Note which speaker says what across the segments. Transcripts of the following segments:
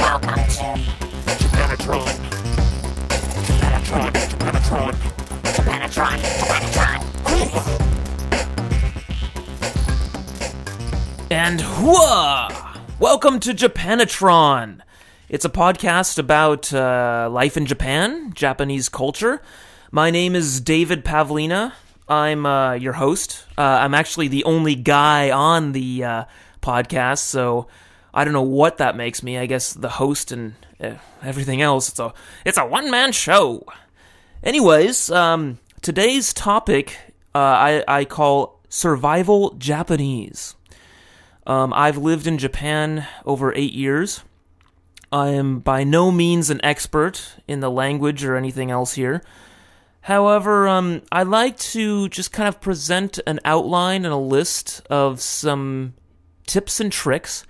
Speaker 1: Welcome to Japanatron. Japanatron. Japanatron. Japanatron. Japanatron.
Speaker 2: And welcome to Japanatron. It's a podcast about life in Japan, Japanese culture. My name is David Pavlina. I'm your host. I'm actually the only guy on the podcast, so I don't know what that makes me. I guess the host and everything else. It's a one-man show. Anyways, today's topic I call Survival Japanese. I've lived in Japan over 8 years. I am by no means an expert in the language or anything else here. However, I like to just kind of present an outline and a list of some tips and tricks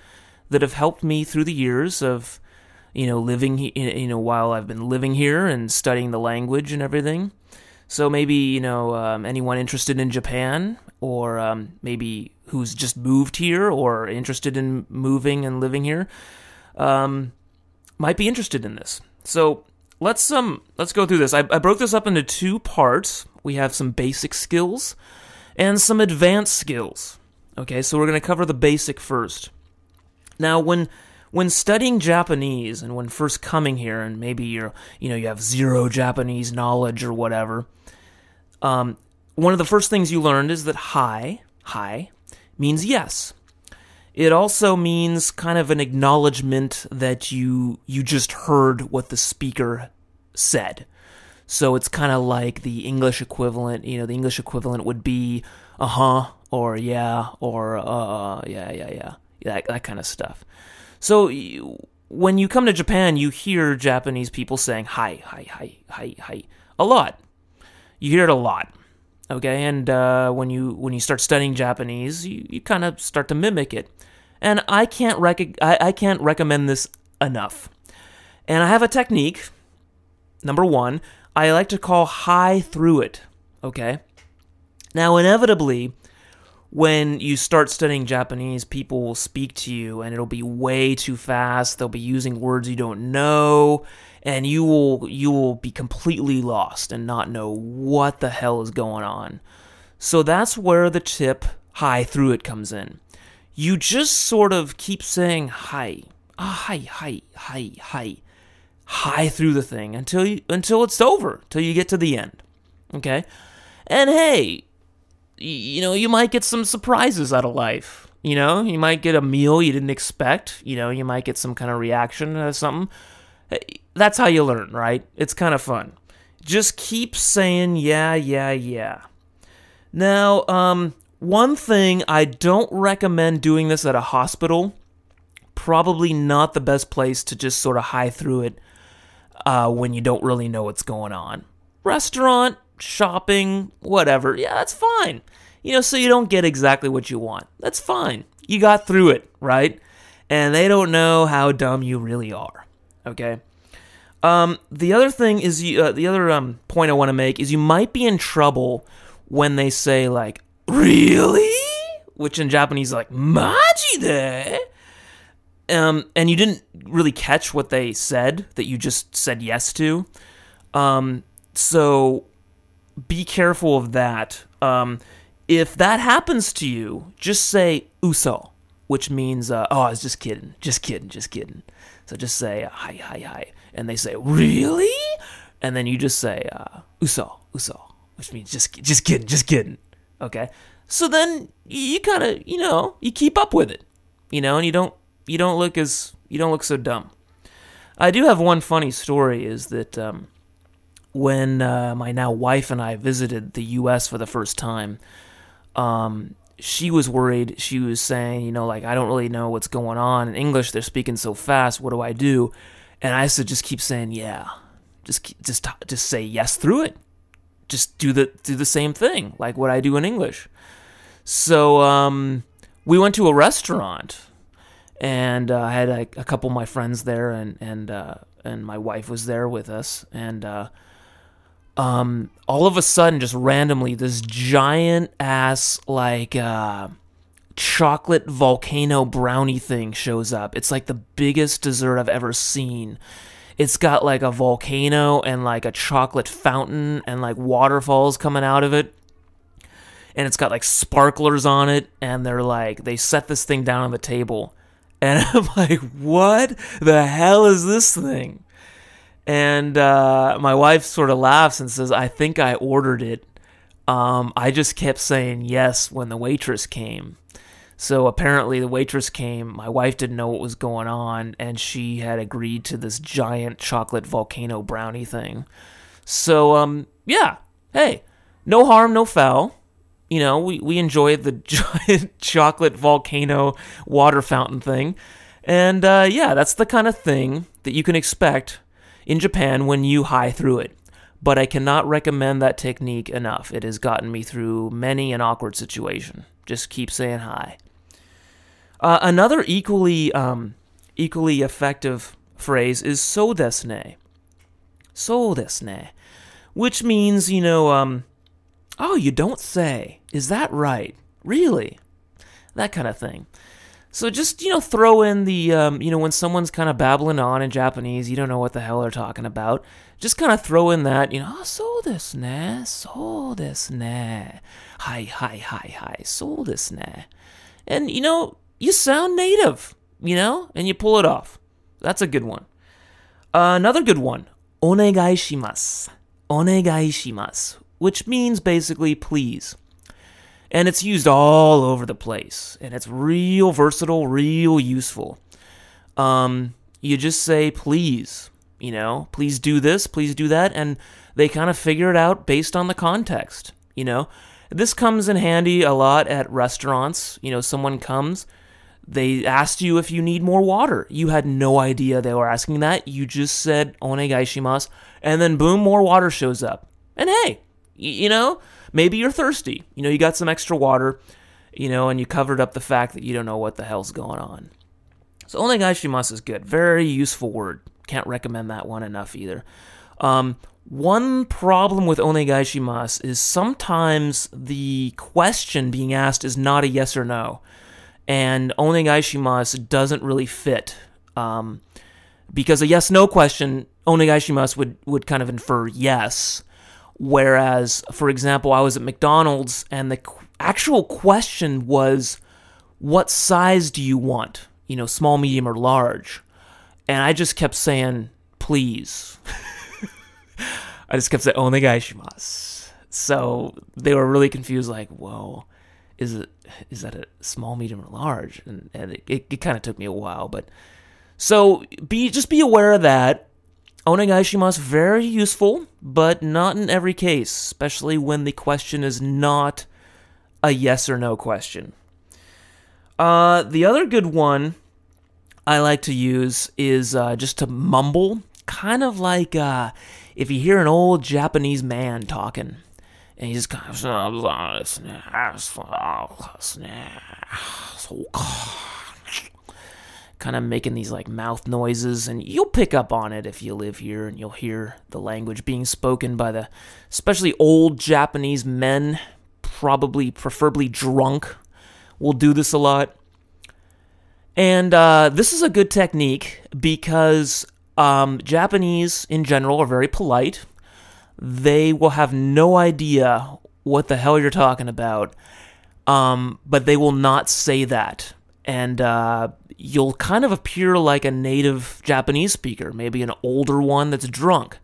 Speaker 2: that have helped me through the years of, living, while I've been living here and studying the language and everything. So maybe, anyone interested in Japan, or maybe who's just moved here or interested in moving and living here, might be interested in this. So let's go through this. I broke this up into two parts. We have some basic skills and some advanced skills. Okay, so we're going to cover the basic first. Now, when studying Japanese and when first coming here, and maybe you have zero Japanese knowledge or whatever, one of the first things you learned is that hi means yes. It also means kind of an acknowledgement that you just heard what the speaker said. So it's kind of like the English equivalent. The English equivalent would be or yeah, or yeah, that kind of stuff. So when you come to Japan, you hear Japanese people saying hi a lot. You hear it a lot. Okay, and when you start studying Japanese, you kind of start to mimic it. And I can't recommend this enough. And I have a technique. Number one, I like to call hi through it. Okay? Now, inevitably, when you start studying Japanese, people will speak to you, and it'll be way too fast. They'll be using words you don't know, and you will be completely lost and not know what the hell is going on. So that's where the tip hi through it comes in. You just sort of keep saying hi through the thing until it's over, till you get to the end. Okay? And hey, you might get some surprises out of life. You might get a meal you didn't expect. You might get some kind of reaction to something. That's how you learn, right? It's kind of fun. Just keep saying yeah. Now, one thing, I don't recommend doing this at a hospital. Probably not the best place to just sort of hi through it when you don't really know what's going on. Restaurant, shopping, whatever. Yeah, that's fine. So you don't get exactly what you want. That's fine. You got through it, right? And they don't know how dumb you really are. Okay? The other thing is, the other point I want to make is you might be in trouble when they say, like, really? Which in Japanese is like, maji de? And you didn't really catch what they said that you just said yes to. So be careful of that. If that happens to you, just say uso, which means, I was just kidding. So just say, hi. And they say, really? And then you just say, uso, which means just kidding. Okay? So then you kind of, you keep up with it, and you don't look so dumb. I do have one funny story, is that when my now wife and I visited the U.S. for the first time, she was worried. She was saying, I don't really know what's going on. In English, they're speaking so fast. What do I do? And I said, just keep saying yeah. Just say yes through it. Just do the same thing, like what I do in English. So we went to a restaurant, and I had a couple of my friends there, and my wife was there with us, and all of a sudden, just randomly, this giant ass chocolate volcano brownie thing shows up. It's like the biggest dessert I've ever seen. It's got like a volcano and like a chocolate fountain and like waterfalls coming out of it. And it's got like sparklers on it. And they set this thing down on the table. And I'm like, what the hell is this thing? And my wife sort of laughs and says, I think I ordered it. I just kept saying yes when the waitress came. So apparently the waitress came, my wife didn't know what was going on, and she had agreed to this giant chocolate volcano brownie thing. So, yeah, hey, no harm, no foul. You know, we enjoyed the giant chocolate volcano water fountain thing. And, yeah, that's the kind of thing that you can expect in Japan when you high through it. But I cannot recommend that technique enough. It has gotten me through many an awkward situation. Just keep saying hi. Another equally effective phrase is so desu ne. So desu ne. Which means, oh, you don't say. Is that right? Really? That kind of thing. So just, throw in the, when someone's kind of babbling on in Japanese, you don't know what the hell they're talking about. Just kind of throw in that, so desu ne, so desu ne. Hi, so desu ne. And, you sound native, and you pull it off. That's a good one. Another good one, onegai shimasu. Onegai shimasu, which means basically please. And it's used all over the place. And it's real versatile, real useful. You just say please, please do this, please do that. And they kind of figure it out based on the context, This comes in handy a lot at restaurants. Someone comes, they asked you if you need more water. You had no idea they were asking that. You just said, onegai shimasu, and then boom, more water shows up. And hey, maybe you're thirsty. You got some extra water, and you covered up the fact that you don't know what the hell's going on. So onegai shimasu is good. Very useful word. Can't recommend that one enough either. One problem with onegai shimasu is sometimes the question being asked is not a yes or no. And onegai shimasu doesn't really fit. Because a yes-no question, onegai shimasu would kind of infer yes. Whereas, for example, I was at McDonald's and the actual question was, what size do you want? Small, medium, or large? And I just kept saying, please. I just kept saying, onegai shimasu. So they were really confused, like, whoa, is that a small, medium, or large? And it kind of took me a while, but so just be aware of that. Onegai shimasu, very useful, but not in every case, especially when the question is not a yes or no question. The other good one I like to use is just to mumble, kind of like if you hear an old Japanese man talking, and he just kind of making these like mouth noises, and you'll pick up on it if you live here, and you'll hear the language being spoken by especially old Japanese men, preferably drunk, will do this a lot. And this is a good technique because Japanese in general are very polite. They will have no idea what the hell you're talking about, but they will not say that. And you'll kind of appear like a native Japanese speaker, maybe an older one that's drunk.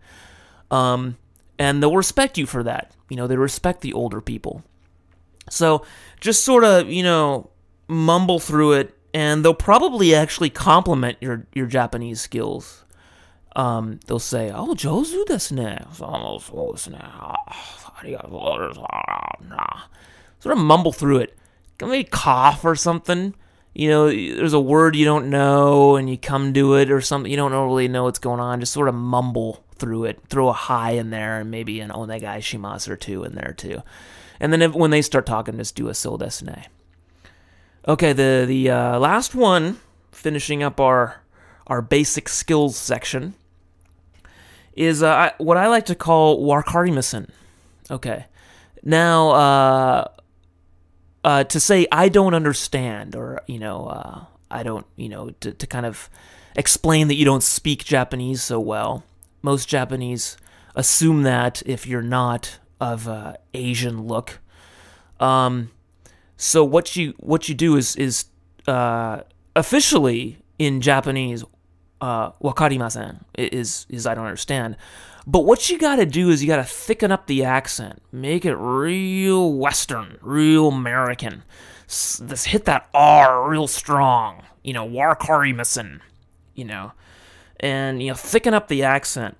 Speaker 2: And they'll respect you for that. They respect the older people. So just sort of, mumble through it, and they'll probably actually compliment your Japanese skills. They'll say, "Oh, jouzu desu ne." Sort of mumble through it. Maybe cough or something. There's a word you don't know, and you come to it or something. You don't really know what's going on. Just sort of mumble through it. Throw a hi in there, and maybe an onegai shimasu or two in there too. And then when they start talking, just do a so desu ne. Okay, the last one, finishing up our basic skills section, is what I like to call wakarimasen. Okay. Now, to say I don't understand, or I don't, to kind of explain that you don't speak Japanese so well. Most Japanese assume that if you're not of Asian look. So what you do is officially in Japanese, wakarimasen is I don't understand. But what you got to do is you got to thicken up the accent, make it real Western, real American. Hit that R real strong, wakarimasen, and thicken up the accent,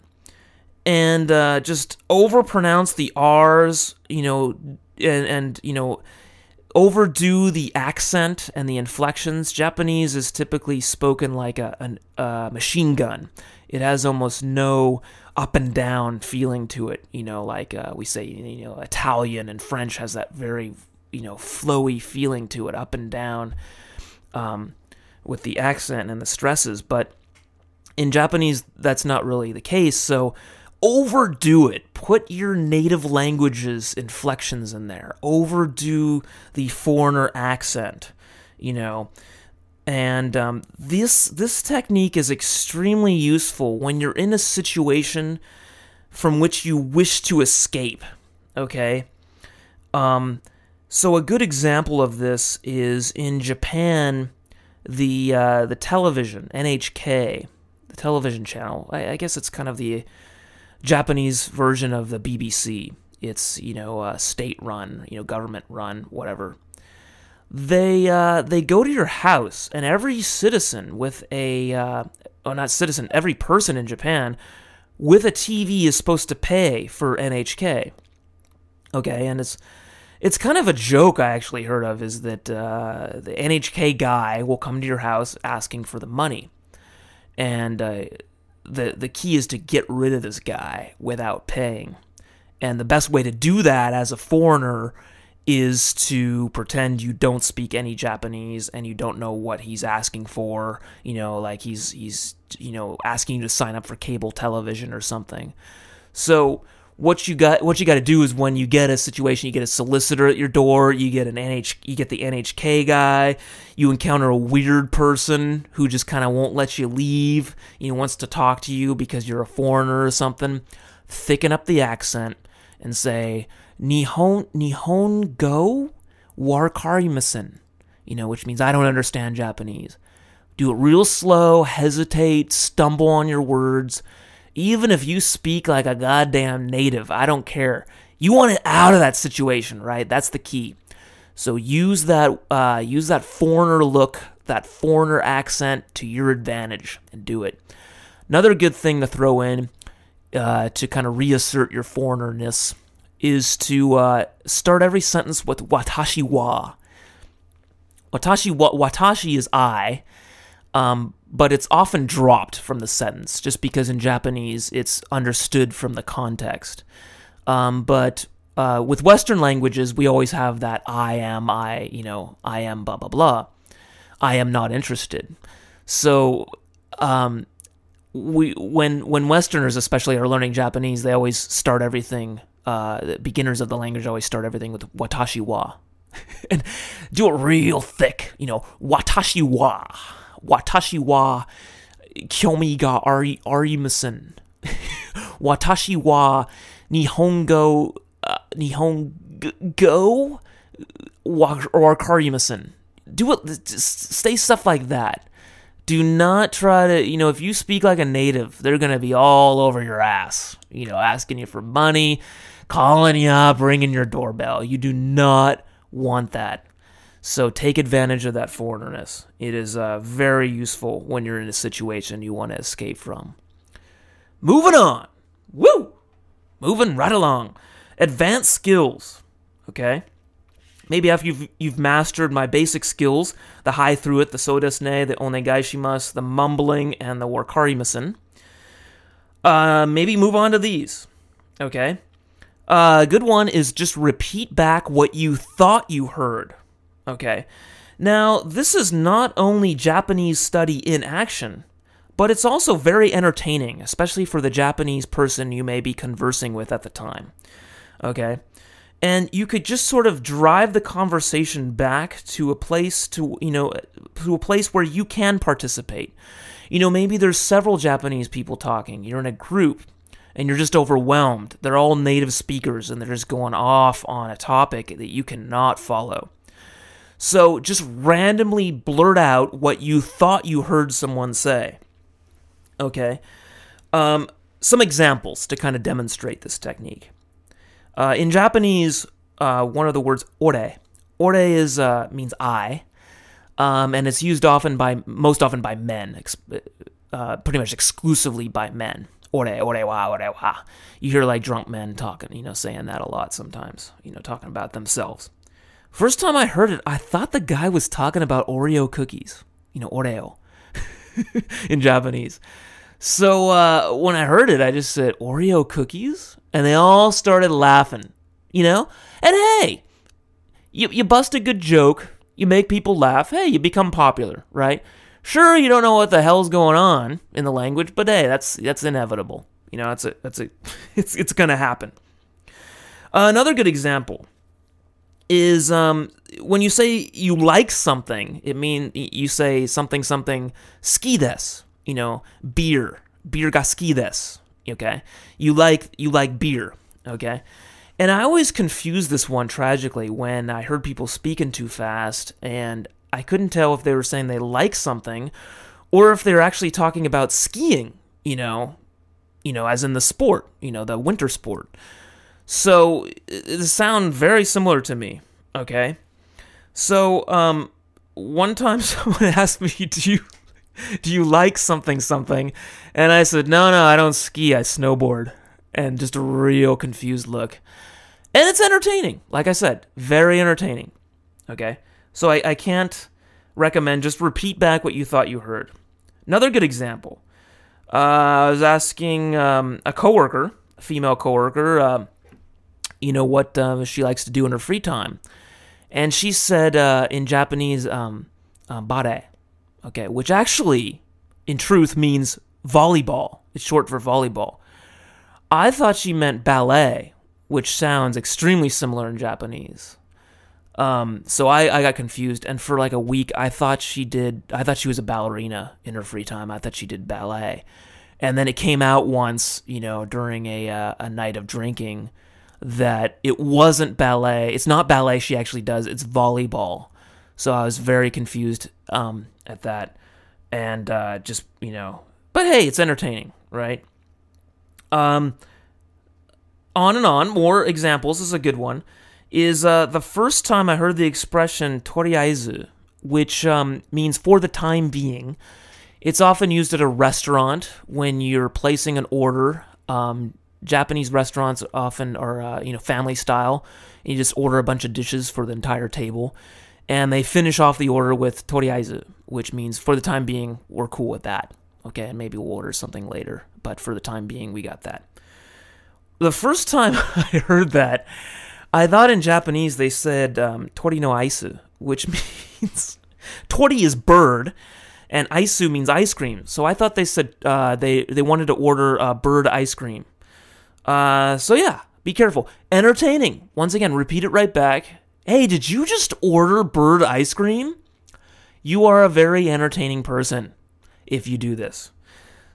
Speaker 2: and just overpronounce the R's, and overdo the accent and the inflections. Japanese is typically spoken like a machine gun. It has almost no up and down feeling to it. Like we say, Italian and French has that very, flowy feeling to it, up and down, with the accent and the stresses. But in Japanese, that's not really the case. So overdo it. Put your native language's inflections in there. Overdo the foreigner accent, And this technique is extremely useful when you're in a situation from which you wish to escape, okay? So a good example of this is in Japan, the television, NHK, the television channel. I guess it's kind of the Japanese version of the BBC. It's, state-run, government-run, whatever. They go to your house, and every citizen with every person in Japan with a TV is supposed to pay for NHK. Okay, and it's kind of a joke I actually heard of, is that the NHK guy will come to your house asking for the money, and the key is to get rid of this guy without paying. And the best way to do that as a foreigner is to pretend you don't speak any Japanese and you don't know what he's asking for, like he's asking you to sign up for cable television or something. So what you got to do is, when you get a situation, you get a solicitor at your door, you get the NHK guy, you encounter a weird person who just kind of won't let you leave, wants to talk to you because you're a foreigner or something. Thicken up the accent and say, Nihon go wakarimasen, which means I don't understand Japanese. Do it real slow, hesitate, stumble on your words. Even if you speak like a goddamn native, I don't care. You want it out of that situation, right? That's the key. So use that foreigner look, that foreigner accent to your advantage, and do it. Another good thing to throw in to kind of reassert your foreignerness is to start every sentence with watashi wa. Watashi is I, but it's often dropped from the sentence just because in Japanese it's understood from the context. But with Western languages, we always have that I am blah blah blah. I am not interested. So when Westerners especially are learning Japanese, they always start everything. The beginners of the language always start everything with watashi wa, and do it real thick. Watashi wa kyomi ga arimasen. Watashi wa nihongo wakarimasen. Do it. Say stuff like that. Do not try to, if you speak like a native, they're going to be all over your ass, asking you for money, calling you up, ringing your doorbell. You do not want that. So take advantage of that foreignerness. It is very useful when you're in a situation you want to escape from. Moving on. Woo! Moving right along. Advanced skills. Okay? Maybe after you've mastered my basic skills, the hi through it, the so desu ne, the onegaishimasu, the mumbling, and the wakarimasen, maybe move on to these. Okay? A good one is just repeat back what you thought you heard. Okay? Now, this is not only Japanese study in action, but it's also very entertaining, especially for the Japanese person you may be conversing with at the time. Okay? And you could just sort of drive the conversation back to a place to a place where you can participate. Maybe there's several Japanese people talking. You're in a group and you're just overwhelmed. They're all native speakers and they're just going off on a topic that you cannot follow. So just randomly blurt out what you thought you heard someone say. Okay? Some examples to kind of demonstrate this technique. In Japanese, one of the words ore. Ore is means I, and it's used most often by men, pretty much exclusively by men. Ore wa. You hear like drunk men talking, saying that a lot sometimes, talking about themselves. First time I heard it, I thought the guy was talking about Oreo cookies, Oreo, in Japanese. So when I heard it, I just said, Oreo cookies? And they all started laughing, And hey, you bust a good joke, you make people laugh, hey, you become popular, right? Sure, you don't know what the hell's going on in the language, but hey, that's inevitable. It's gonna happen. Another good example is when you say you like something, it means you say something ski desu, beer ga ski desu, okay? You like beer, okay? And I always confused this one tragically when I heard people speaking too fast and I couldn't tell if they were saying they like something or if they were actually talking about skiing, as in the sport, the winter sport. So it sound very similar to me, okay? So one time someone asked me, do you like something? And I said, no, I don't ski, I snowboard. And just a real confused look. And it's entertaining. Like I said, very entertaining, okay? So I can't recommend, just repeat back what you thought you heard. Another good example. I was asking a coworker, a female coworker, what she likes to do in her free time. And she said in Japanese, bare, okay, which actually, in truth, means volleyball. It's short for volleyball. I thought she meant ballet, which sounds extremely similar in Japanese. So I got confused, and for like a week, I thought she was a ballerina in her free time. I thought she did ballet. And then it came out once, during a night of drinking, that it wasn't ballet. It's not ballet she actually does, it's volleyball. So I was very confused at that. And but hey, it's entertaining, right? On and on, more examples. This is a good one. Is the first time I heard the expression toriaizu, which means for the time being. It's often used at a restaurant when you're placing an order. Japanese restaurants often are, family style. And you just order a bunch of dishes for the entire table. And they finish off the order with toriaizu, which means for the time being, we're cool with that. Okay, and maybe we'll order something later. But for the time being, we got that. The first time I heard that, I thought in Japanese they said tori no aisu, which means tori is bird, and aisu means ice cream. So I thought they said they wanted to order bird ice cream. So yeah, be careful. Entertaining. Once again, repeat it right back. Hey, did you just order bird ice cream? You are a very entertaining person if you do this.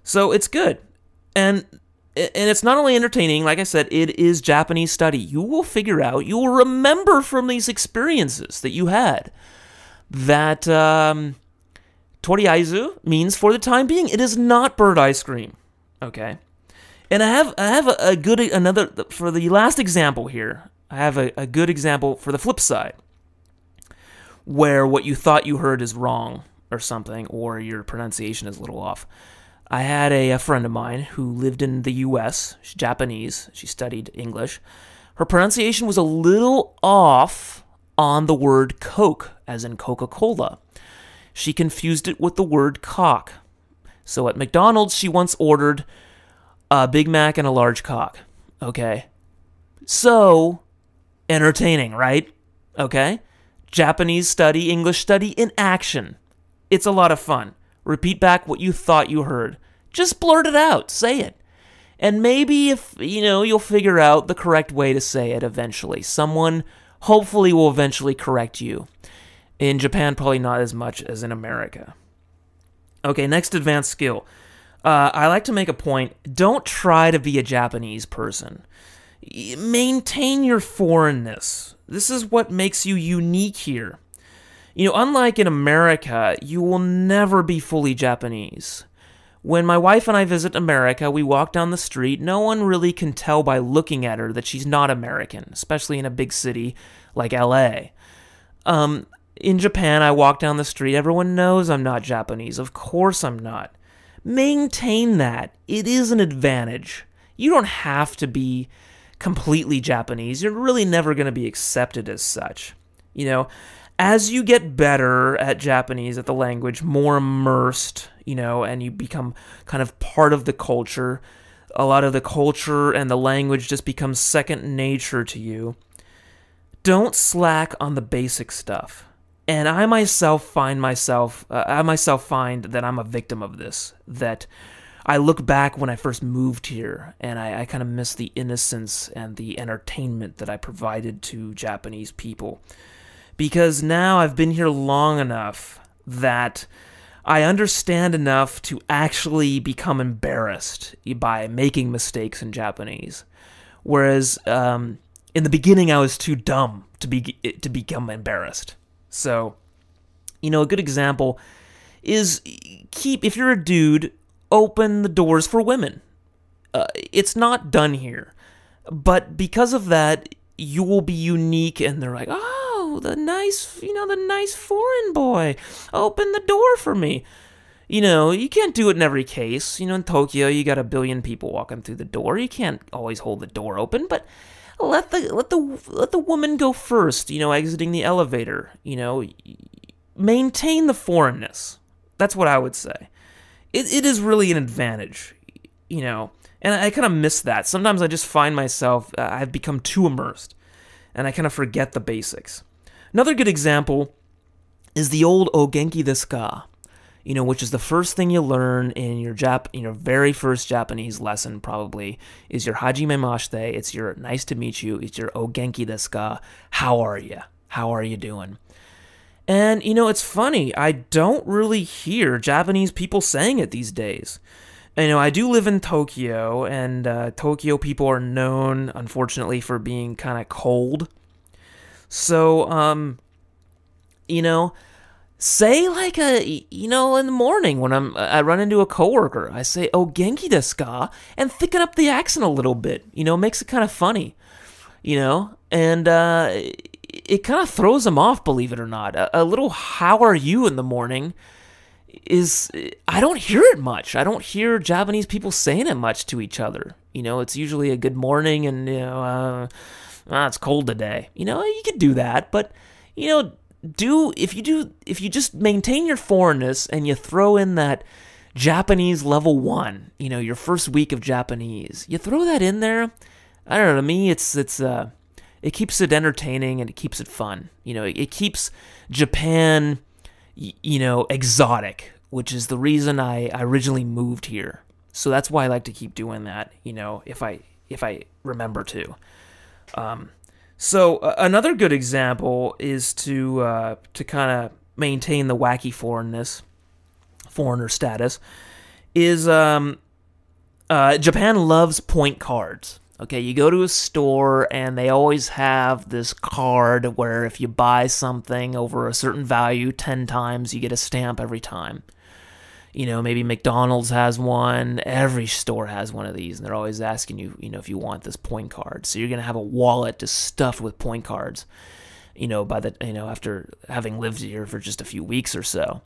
Speaker 2: So it's good. And it's not only entertaining, like I said, it is Japanese study. You will figure out, you will remember from these experiences that you had that toriaizu means for the time being. It is not bird ice cream. Okay? And I have another, for the last example here, I have a good example for the flip side, where what you thought you heard is wrong or something, or your pronunciation is a little off. I had a friend of mine who lived in the U.S. She's Japanese. She studied English. Her pronunciation was a little off on the word Coke, as in Coca-Cola. She confused it with the word cock. So at McDonald's, she once ordered a Big Mac and a large cock. Okay? So, entertaining, right? Okay? Japanese study, English study in action. It's a lot of fun. Repeat back what you thought you heard. Just blurt it out. Say it. And maybe if, you'll figure out the correct way to say it eventually. Someone hopefully will eventually correct you. In Japan, probably not as much as in America. Okay, next advanced skill. I like to make a point. Don't try to be a Japanese person. Maintain your foreignness. This is what makes you unique here. Unlike in America, you will never be fully Japanese. When my wife and I visit America, we walk down the street. No one really can tell by looking at her that she's not American, especially in a big city like LA. In Japan, I walk down the street. Everyone knows I'm not Japanese. Of course I'm not. Maintain that. It is an advantage. You don't have to be completely Japanese. You're really never going to be accepted as such. As you get better at Japanese, at the language, more immersed, and you become kind of part of the culture, a lot of the culture and the language just becomes second nature to you. Don't slack on the basic stuff. And I myself find that I'm a victim of this, that I look back when I first moved here, and I kind of miss the innocence and the entertainment that I provided to Japanese people. Because now I've been here long enough that I understand enough to actually become embarrassed by making mistakes in Japanese. Whereas in the beginning I was too dumb to become embarrassed. So, a good example is if you're a dude, open the doors for women. It's not done here. But because of that, you will be unique, and they're like, oh, the nice foreign boy, open the door for me. You can't do it in every case. In Tokyo, you got 1 billion people walking through the door. You can't always hold the door open, but let the woman go first, exiting the elevator. Maintain the foreignness. That's what I would say. It is really an advantage, and I kind of miss that. Sometimes I just find myself, I've become too immersed, and I kind of forget the basics. Another good example is the old "O genki desu ka?" Which is the first thing you learn in your very first Japanese lesson, probably, is your hajimemashite. It's your nice to meet you. It's your "O genki desu ka?" How are you? How are you doing? And, it's funny. I don't really hear Japanese people saying it these days. I do live in Tokyo, and Tokyo people are known, unfortunately, for being kind of cold. So, say like in the morning when I run into a coworker, I say, "Oh, genki desu ka?" and thicken up the accent a little bit. Makes it kind of funny. And it kind of throws them off, believe it or not. A little "how are you" in the morning I don't hear it much. I don't hear Japanese people saying it much to each other. It's usually a good morning and, it's cold today. You could do that, but, if you just maintain your foreignness and you throw in that Japanese level 1, your first week of Japanese, you throw that in there. I don't know, to me, it keeps it entertaining and it keeps it fun. It keeps Japan, exotic, which is the reason I originally moved here. So that's why I like to keep doing that, if I remember to. So another good example is to kind of maintain the wacky foreigner status, is Japan loves point cards. Okay, you go to a store and they always have this card where if you buy something over a certain value 10 times, you get a stamp every time. Maybe McDonald's has one. Every store has one of these, and they're always asking you, if you want this point card. So you're gonna have a wallet just stuffed with point cards. After having lived here for just a few weeks or so.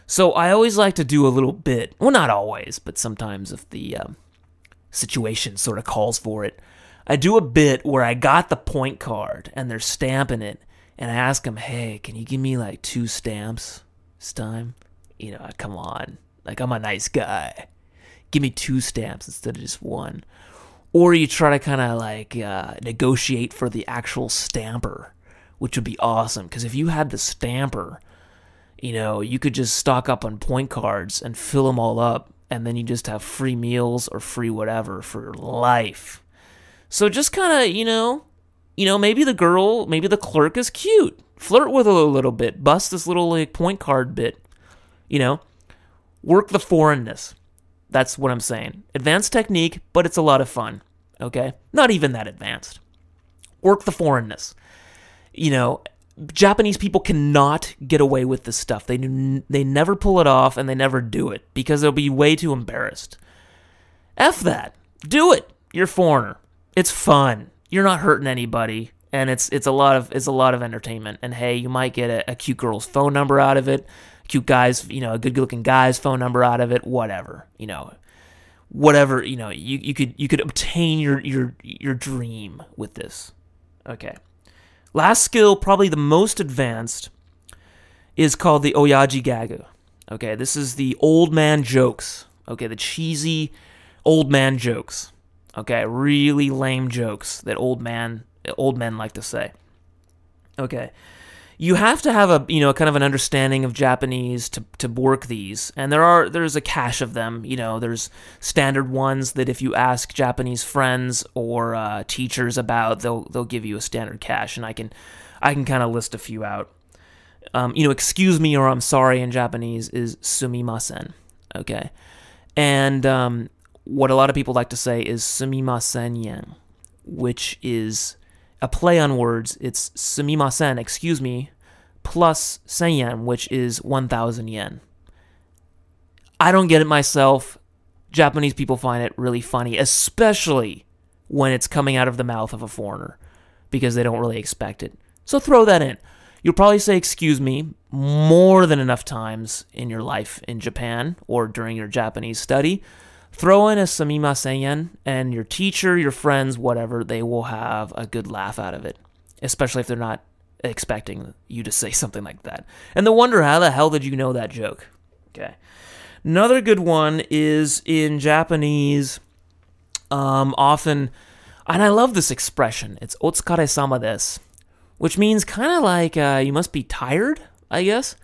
Speaker 2: So I always like to do a little bit. Well, not always, but sometimes if the situation sort of calls for it, I do a bit where I got the point card and they're stamping it, and I ask them, "Hey, can you give me like 2 stamps this time? Come on, like I'm a nice guy. Give me 2 stamps instead of just 1." Or you try to kind of like negotiate for the actual stamper, which would be awesome, because if you had the stamper, you could just stock up on point cards and fill them all up and then you just have free meals or free whatever for life. So just kind of, maybe the clerk is cute. Flirt with her a little bit. Bust this little like point card bit. Work the foreignness. That's what I'm saying. Advanced technique, but it's a lot of fun. Okay? Not even that advanced. Work the foreignness. Japanese people cannot get away with this stuff. They never pull it off, and they never do it because they'll be way too embarrassed. F that. Do it. You're a foreigner. It's fun. You're not hurting anybody, and it's a lot of entertainment. And hey, you might get a cute girl's phone number out of it, cute guys, a good-looking guy's phone number out of it, whatever. Whatever. You could obtain your dream with this. Okay. Last skill, probably the most advanced, is called the oyaji gagu. Okay, this is the old man jokes. Okay, the cheesy old man jokes. Okay, really lame jokes that old men like to say. Okay, you have to have a kind of an understanding of Japanese to work these, and there's a cache of them. There's standard ones that if you ask Japanese friends or teachers about, they'll give you a standard cache, and I can kind of list a few out. Excuse me or I'm sorry in Japanese is sumimasen. Okay, and what a lot of people like to say is sumimasen yen, which is a play on words. It's sumimasen, excuse me, plus 1000 yen, which is 1,000 yen. I don't get it myself. Japanese people find it really funny, especially when it's coming out of the mouth of a foreigner, because they don't really expect it. So throw that in. You'll probably say excuse me more than enough times in your life in Japan or during your Japanese study. Throw in a sumimasen yen, and your teacher, your friends, whatever, they will have a good laugh out of it, especially if they're not expecting you to say something like that. And they'll wonder, how the hell did you know that joke? Okay. Another good one is in Japanese, often, and I love this expression, it's otsukare-sama desu, which means kind of like you must be tired, I guess.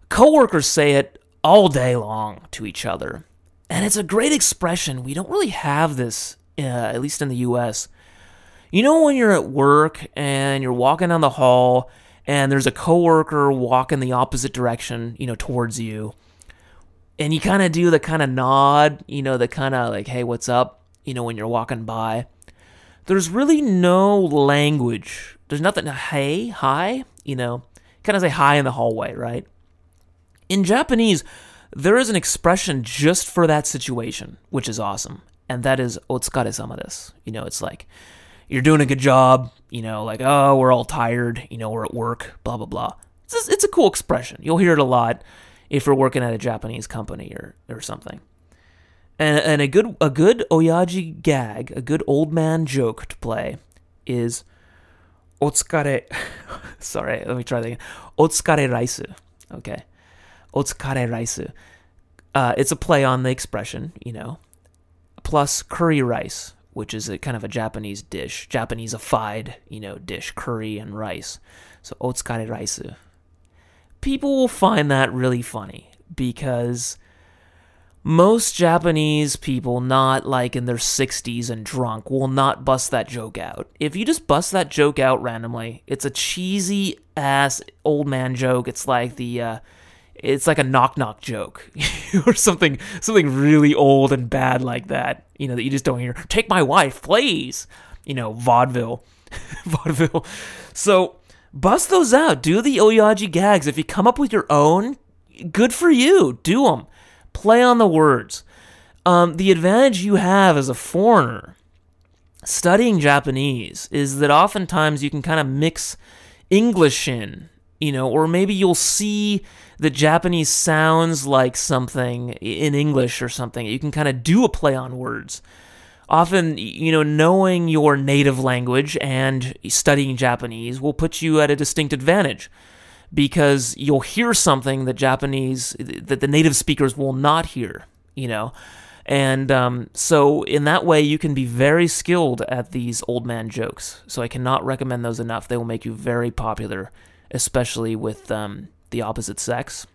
Speaker 2: Coworkers say it all day long to each other. And it's a great expression. We don't really have this, at least in the U.S. When you're at work and you're walking down the hall and there's a coworker walking the opposite direction, towards you, and you kind of do the kind of nod, the kind of like, hey, what's up, when you're walking by. There's really no language. There's nothing, hey, hi, kind of say hi in the hallway, right? In Japanese, there is an expression just for that situation, which is awesome, and that is otsukare-sama desu. It's like, you're doing a good job, like, oh, we're all tired, we're at work, blah, blah, blah. It's a cool expression. You'll hear it a lot if you're working at a Japanese company or something. And a good oyaji gag, a good old man joke to play is otsukare, sorry, let me try that again. Otsukare raisu, okay. Otsukare raisu. It's a play on the expression, plus curry rice, which is a kind of a Japanese dish, Japanese-ified, dish, curry and rice. So otsukare raisu. People will find that really funny because most Japanese people, not like in their 60s and drunk, will not bust that joke out. If you just bust that joke out randomly, it's a cheesy ass old man joke. It's like it's like a knock-knock joke or something really old and bad like that, that you just don't hear. Take my wife, please. Vaudeville. Vaudeville. So bust those out. Do the oyaji gags. If you come up with your own, good for you. Do them. Play on the words. The advantage you have as a foreigner studying Japanese is that oftentimes you can kind of mix English in, or maybe you'll see that Japanese sounds like something in English or something. You can kind of do a play on words. Often, knowing your native language and studying Japanese will put you at a distinct advantage because you'll hear something that the native speakers will not hear, And so in that way, you can be very skilled at these old man jokes. So I cannot recommend those enough. They will make you very popular, especially with the opposite sex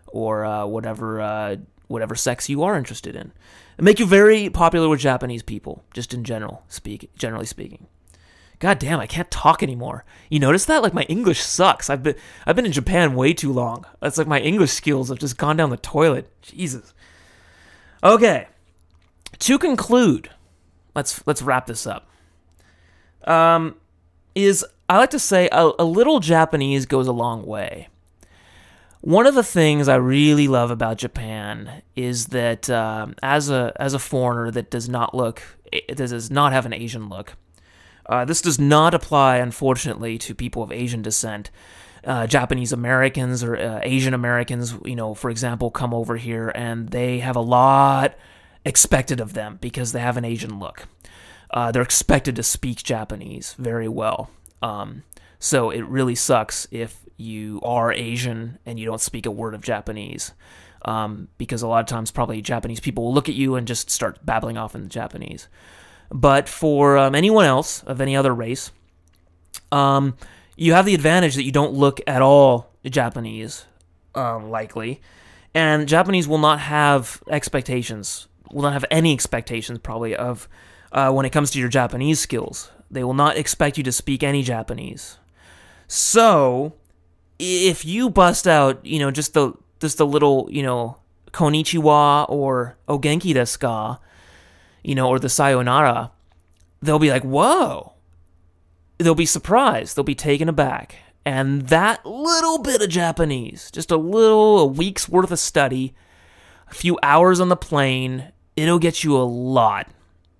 Speaker 2: or whatever whatever sex you are interested in. And make you very popular with Japanese people, just in generally speaking. God damn, I can't talk anymore. You notice that? Like, my English sucks. I've been in Japan way too long. It's like my English skills have just gone down the toilet. Jesus. Okay. To conclude, let's wrap this up. I like to say a little Japanese goes a long way. One of the things I really love about Japan is that as a foreigner that does not have an Asian look, this does not apply, unfortunately, to people of Asian descent. Japanese Americans or Asian Americans, for example, come over here and they have a lot expected of them because they have an Asian look. They're expected to speak Japanese very well. So it really sucks if you are Asian and you don't speak a word of Japanese, because a lot of times probably Japanese people will look at you and just start babbling off in Japanese. But for anyone else of any other race, you have the advantage that you don't look at all Japanese, likely, and Japanese will not have expectations, will not have any expectations probably of when it comes to your Japanese skills. They will not expect you to speak any Japanese. So, if you bust out, just the little, konnichiwa or o genki desu ka, or the sayonara, they'll be like, whoa. They'll be surprised. They'll be taken aback. And that little bit of Japanese, just a week's worth of study, a few hours on the plane, it'll get you a lot.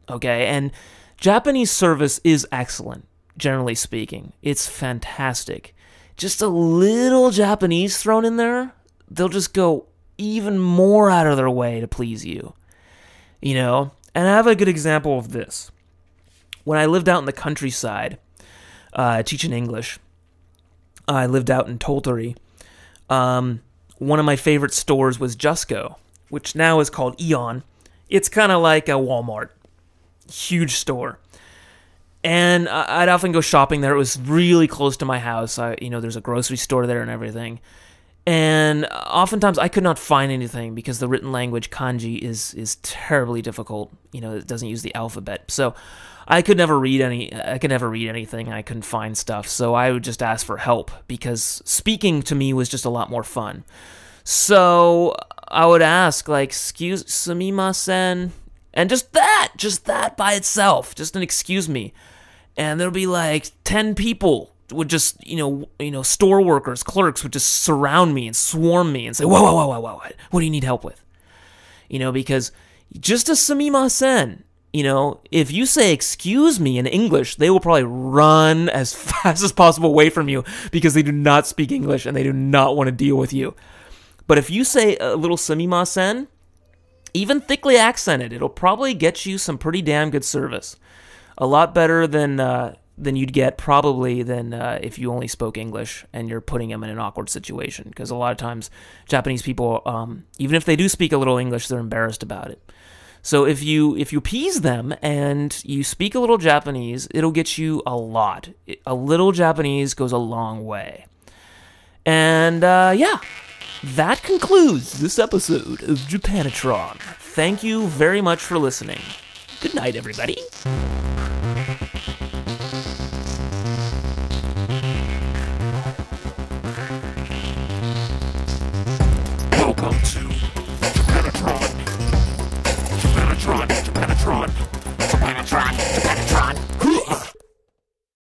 Speaker 2: Okay? And Japanese service is excellent, generally speaking. It's fantastic. Just a little Japanese thrown in there, they'll just go even more out of their way to please you. And I have a good example of this. When I lived out in the countryside, teaching English, I lived out in Tottori. One of my favorite stores was Jusco, which now is called Eon. It's kind of like a Walmart. Huge store. And I'd often go shopping there. It was really close to my house. There's a grocery store there and everything. And oftentimes I could not find anything because the written language kanji is terribly difficult. It doesn't use the alphabet. So I could never read anything. I couldn't find stuff. So I would just ask for help because speaking to me was just a lot more fun. So I would ask, like, excuse sumimasen, and just that by itself, just an excuse me. And there'll be like 10 people would just, store workers, clerks would just surround me and swarm me and say, whoa, what do you need help with? Because just a sumimasen, if you say excuse me in English, they will probably run as fast as possible away from you because they do not speak English and they do not want to deal with you. But if you say a little sumimasen, even thickly accented, it'll probably get you some pretty damn good service. A lot better than you'd get probably than if you only spoke English and you're putting them in an awkward situation. Because a lot of times Japanese people, even if they do speak a little English, they're embarrassed about it. So if you appease them and you speak a little Japanese, it'll get you a lot. A little Japanese goes a long way. And that concludes this episode of Japanatron. Thank you very much for listening. Good night, everybody.